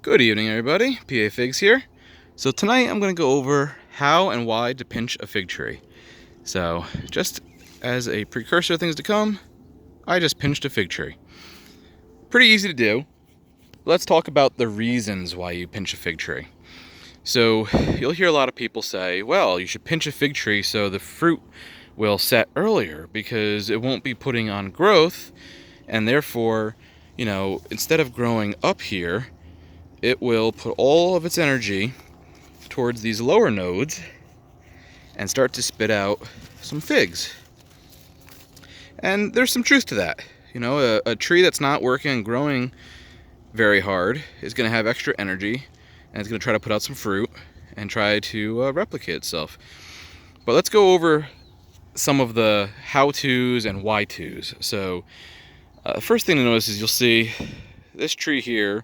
Good evening, everybody. PA Figs here. So tonight I'm going to go over how and why to pinch a fig tree. So just as a precursor of things to come, I just pinched a fig tree. Pretty easy to do. Let's talk about the reasons why you pinch a fig tree. So you'll hear a lot of people say, well, you should pinch a fig tree so the fruit will set earlier because it won't be putting on growth, and therefore, instead of growing up here, it will put all of its energy towards these lower nodes and start to spit out some figs. And there's some truth to that. A tree that's not working and growing very hard is going to have extra energy, and it's going to try to put out some fruit and try to replicate itself. But let's go over some of the how-tos and why-tos. So first thing to notice is you'll see this tree here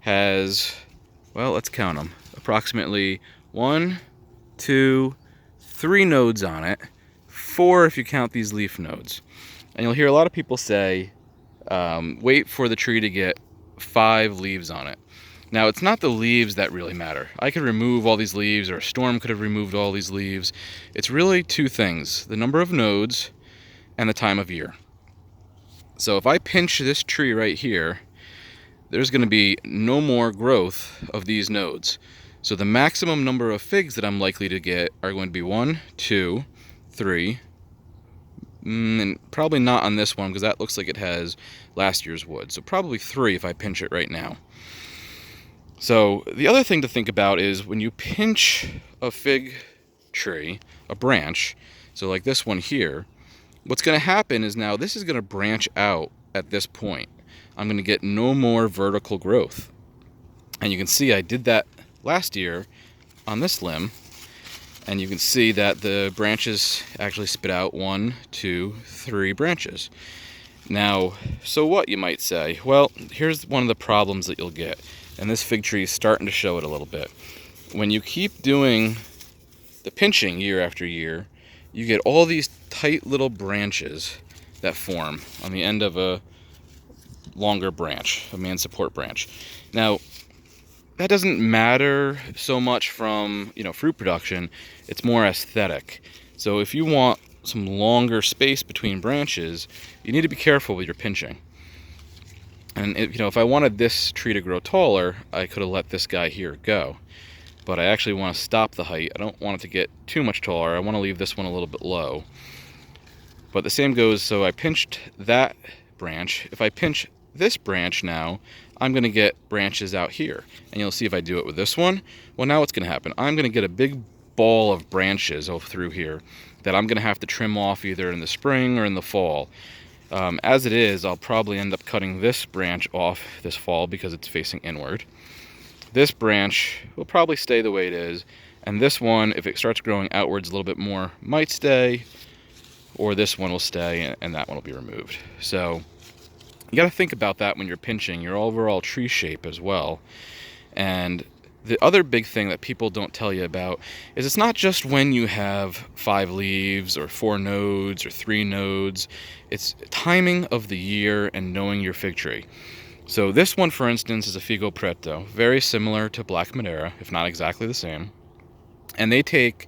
has, well, let's count them, approximately 1, 2, 3 nodes on it, 4 if you count these leaf nodes. And you'll hear a lot of people say, wait for the tree to get 5 leaves on it. Now, it's not the leaves that really matter. I could remove all these leaves, or a storm could have removed all these leaves. It's really 2 things, the number of nodes and the time of year. So if I pinch this tree right here, there's going to be no more growth of these nodes. So the maximum number of figs that I'm likely to get are going to be 1, 2, 3, and probably not on this one because that looks like it has last year's wood. So probably 3 if I pinch it right now. So the other thing to think about is when you pinch a fig tree, a branch, so like this one here, what's going to happen is now this is going to branch out at this point. I'm going to get no more vertical growth. And you can see I did that last year on this limb, and you can see that the branches actually spit out 1, 2, 3 branches. Now, so what, you might say? Well, here's one of the problems that you'll get, and this fig tree is starting to show it a little bit. When you keep doing the pinching year after year, you get all these tight little branches that form on the end of a longer branch, a main support branch. Now, that doesn't matter so much from, fruit production. It's more aesthetic. So if you want some longer space between branches, you need to be careful with your pinching. And if I wanted this tree to grow taller, I could have let this guy here go. But I actually want to stop the height. I don't want it to get too much taller. I want to leave this one a little bit low. But the same goes, so I pinched that branch. If I pinch this branch now, I'm going to get branches out here. And you'll see if I do it with this one, well, now what's going to happen? I'm going to get a big ball of branches over through here that I'm going to have to trim off either in the spring or in the fall. As it is, I'll probably end up cutting this branch off this fall because it's facing inward. This branch will probably stay the way it is, and this one, if it starts growing outwards a little bit more, might stay, or this one will stay and that one will be removed. So you got to think about that when you're pinching your overall tree shape as well. And the other big thing that people don't tell you about is it's not just when you have 5 leaves or 4 nodes or 3 nodes. It's timing of the year and knowing your fig tree. So this one, for instance, is a Figo Preto, very similar to Black Madeira, if not exactly the same. And they take,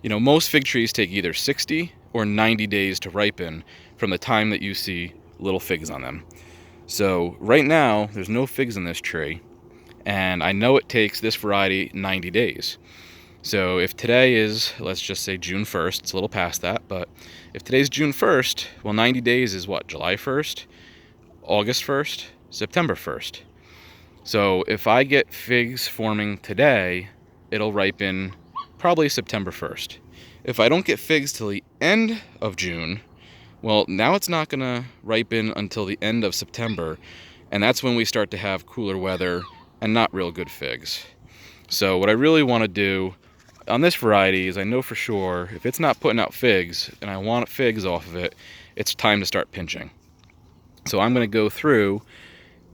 most fig trees take either 60 or 90 days to ripen from the time that you see little figs on them. So right now, there's no figs on this tree, and I know it takes this variety 90 days. So if today is, let's just say June 1st, it's a little past that, but if today's June 1st, well, 90 days is what, July 1st, August 1st, September 1st. So if I get figs forming today, it'll ripen probably September 1st. If I don't get figs till the end of June, well, now it's not going to ripen until the end of September, and that's when we start to have cooler weather and not real good figs. So what I really want to do on this variety is I know for sure if it's not putting out figs and I want figs off of it, it's time to start pinching. So I'm going to go through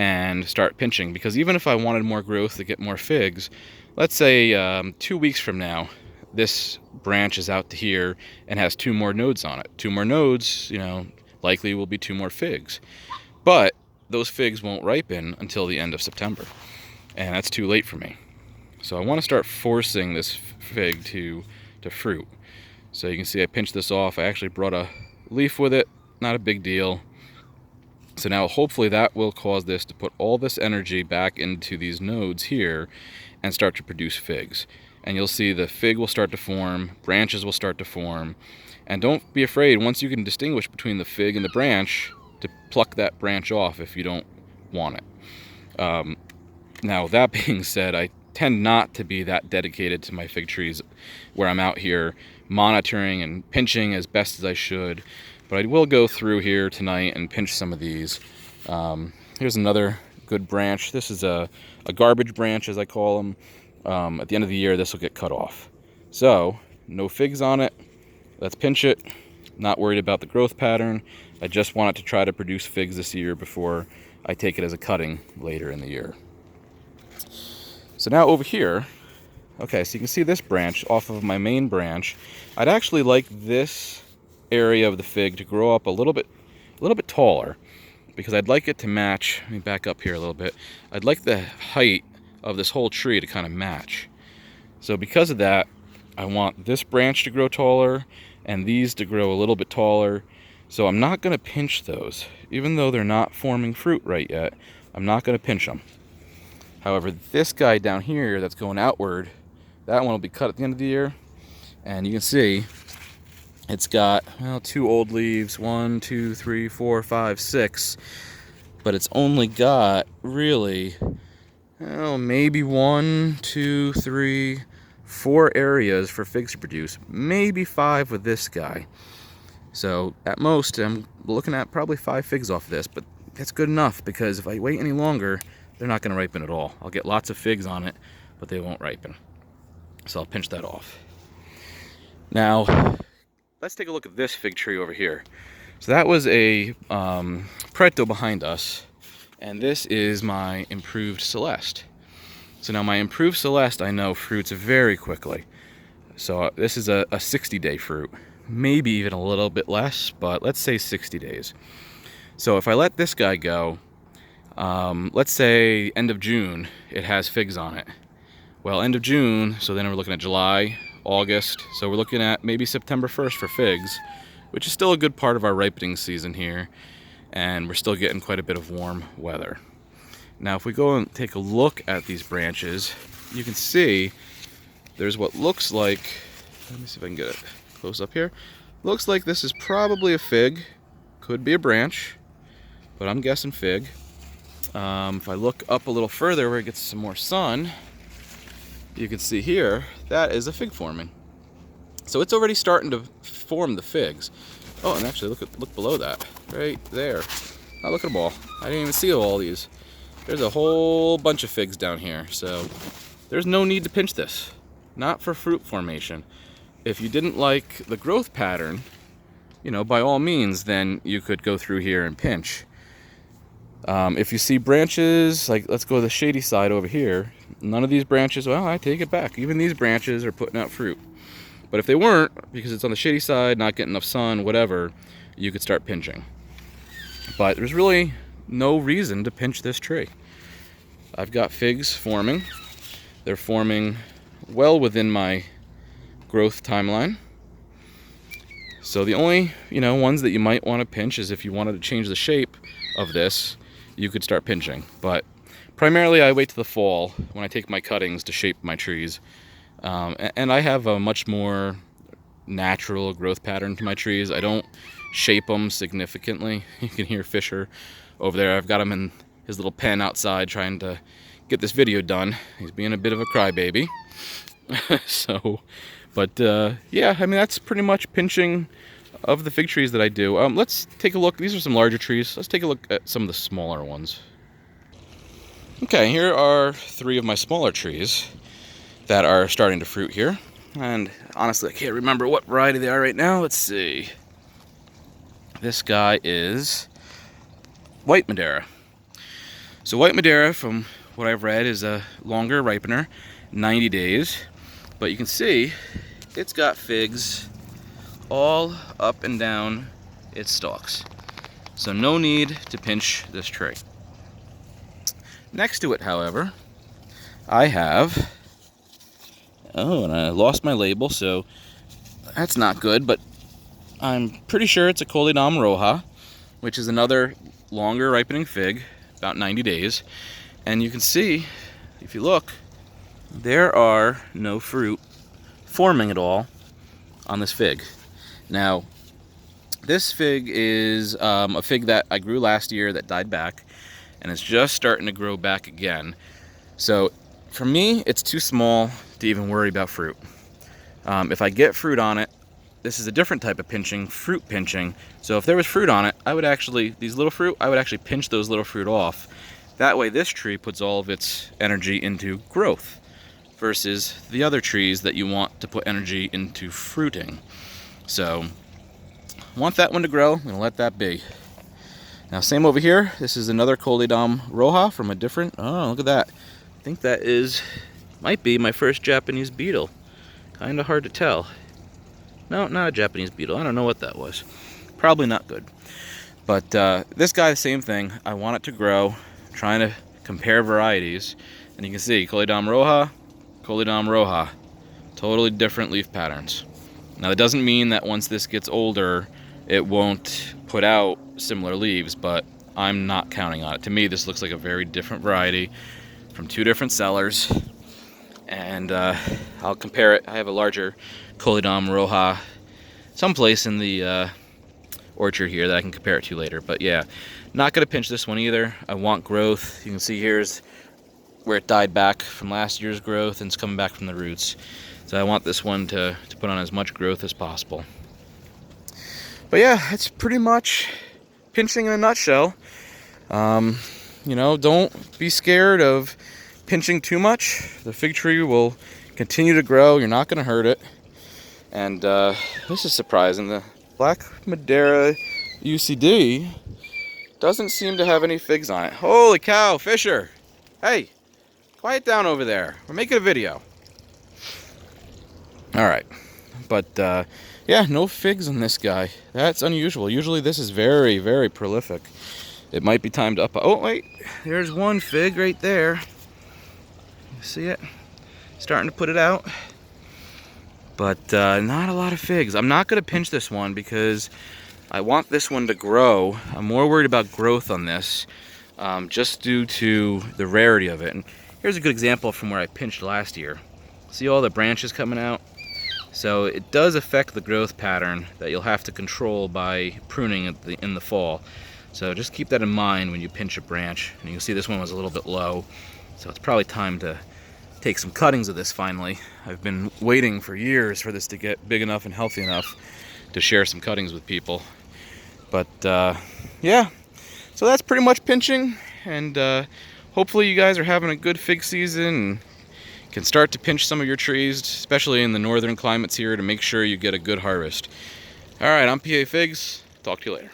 and start pinching, because even if I wanted more growth to get more figs, let's say 2 weeks from now, this branch is out to here and has 2 more nodes on it. 2 more nodes, likely will be 2 more figs. But those figs won't ripen until the end of September. and that's too late for me. So I want to start forcing this fig to fruit. So you can see I pinched this off. I actually brought a leaf with it, not a big deal. So now hopefully that will cause this to put all this energy back into these nodes here and start to produce figs. And you'll see the fig will start to form, branches will start to form. And don't be afraid, once you can distinguish between the fig and the branch, to pluck that branch off if you don't want it. Now that being said, I tend not to be that dedicated to my fig trees where I'm out here monitoring and pinching as best as I should. But I will go through here tonight and pinch some of these. Here's another good branch. This is a garbage branch, as I call them. At the end of the year, this will get cut off. So, no figs on it. Let's pinch it. Not worried about the growth pattern. I just want it to try to produce figs this year before I take it as a cutting later in the year. So now over here, okay, so you can see this branch off of my main branch. I'd actually like this area of the fig to grow up a little bit taller, because I'd like it to match. Let me back up here a little bit. I'd like the height of this whole tree to kind of match. So because of that, I want this branch to grow taller and these to grow a little bit taller. So I'm not going to pinch those. Even though they're not forming fruit right yet, I'm not going to pinch them. However, this guy down here that's going outward, that one will be cut at the end of the year. And you can see it's got, well, 2 old leaves, 1, 2, 3, 4, 5, 6. But it's only got really, well, maybe 1, 2, 3, 4 areas for figs to produce. Maybe 5 with this guy. So at most, I'm looking at probably 5 figs off of this, but that's good enough, because if I wait any longer, they're not going to ripen at all. I'll get lots of figs on it, but they won't ripen. So I'll pinch that off. Now, let's take a look at this fig tree over here. So that was a Preto behind us, and this is my improved Celeste. So now my improved Celeste, I know, fruits very quickly. So this is a 60-day fruit. Maybe even a little bit less, but let's say 60 days. So if I let this guy go, let's say end of June, it has figs on it. Well, end of June, so then we're looking at July, August, so we're looking at maybe September 1st for figs, which is still a good part of our ripening season here, and we're still getting quite a bit of warm weather. Now, if we go and take a look at these branches, you can see there's what looks like, let me see if I can get it close up here. Looks like this is probably a fig, could be a branch, but I'm guessing fig. If I look up a little further where it gets some more sun, you can see here, that is a fig forming. So it's already starting to form the figs. Oh, and actually look below that, right there. Oh, look at them all. I didn't even see all these. There's a whole bunch of figs down here, so there's no need to pinch this. Not for fruit formation. If you didn't like the growth pattern, you know, by all means, then you could go through here and pinch. If you see branches, like let's go to the shady side over here, none of these branches, well, I take it back. Even these branches are putting out fruit. But if they weren't, because it's on the shady side, not getting enough sun, whatever, you could start pinching. But there's really no reason to pinch this tree. I've got figs forming. They're forming well within my growth timeline. So the only, ones that you might want to pinch is if you wanted to change the shape of this, you could start pinching. But primarily I wait till the fall when I take my cuttings to shape my trees. And I have a much more natural growth pattern to my trees. I don't shape them significantly. You can hear Fisher over there. I've got him in his little pen outside trying to get this video done. He's being a bit of a crybaby. Yeah, I mean, that's pretty much pinching of the fig trees that I do. Let's take a look. These are some larger trees. Let's take a look at some of the smaller ones. Okay, here are 3 of my smaller trees that are starting to fruit here. And honestly, I can't remember what variety they are right now. Let's see. This guy is white Madeira. So white Madeira, from what I've read, is a longer ripener, 90 days. But you can see it's got figs all up and down its stalks. So no need to pinch this tree. Next to it, however, I have, oh, and I lost my label, so that's not good, but I'm pretty sure it's a Coleodom roja, which is another longer ripening fig, about 90 days. And you can see, if you look, there are no fruit forming at all on this fig. Now, this fig is a fig that I grew last year that died back, and it's just starting to grow back again. So for me, it's too small to even worry about fruit. If I get fruit on it, this is a different type of pinching, fruit pinching. So if there was fruit on it, I would actually, these little fruit, I would actually pinch those little fruit off. That way this tree puts all of its energy into growth versus the other trees that you want to put energy into fruiting. So I want that one to grow, I'm gonna let that be. Now same over here, this is another Coleodom roja from a different, oh look at that. I think that might be my first Japanese beetle. Kinda hard to tell. No, not a Japanese beetle. I don't know what that was. Probably not good. But this guy, the same thing. I want it to grow. I'm trying to compare varieties. And you can see Coleodom roja. Totally different leaf patterns. Now, that doesn't mean that once this gets older, it won't put out similar leaves, but I'm not counting on it. To me, this looks like a very different variety from two different sellers. And I'll compare it. I have a larger Coleodom roja someplace in the orchard here that I can compare it to later. But yeah, not going to pinch this one either. I want growth. You can see here's where it died back from last year's growth and it's coming back from the roots. So I want this one to put on as much growth as possible. But yeah, it's pretty much pinching in a nutshell. You know, don't be scared of pinching too much. The fig tree will continue to grow. You're not going to hurt it. And this is surprising. The Black Madeira UCD doesn't seem to have any figs on it. Holy cow, Fisher! Hey, quiet down over there. We're making a video. All right, but yeah, no figs on this guy. That's unusual. Usually this is very, very prolific. It might be time to up. Oh wait, there's one fig right there. You see it? Starting to put it out. But not a lot of figs. I'm not going to pinch this one because I want this one to grow. I'm more worried about growth on this, just due to the rarity of it. And here's a good example from where I pinched last year. See all the branches coming out? So it does affect the growth pattern that you'll have to control by pruning in the fall. So just keep that in mind when you pinch a branch. And you can see this one was a little bit low. So it's probably time to take some cuttings of this finally. I've been waiting for years for this to get big enough and healthy enough to share some cuttings with people. But yeah, so that's pretty much pinching, and hopefully you guys are having a good fig season and can start to pinch some of your trees, especially in the northern climates here, to make sure you get a good harvest. All right, I'm PA Figs. Talk to you later.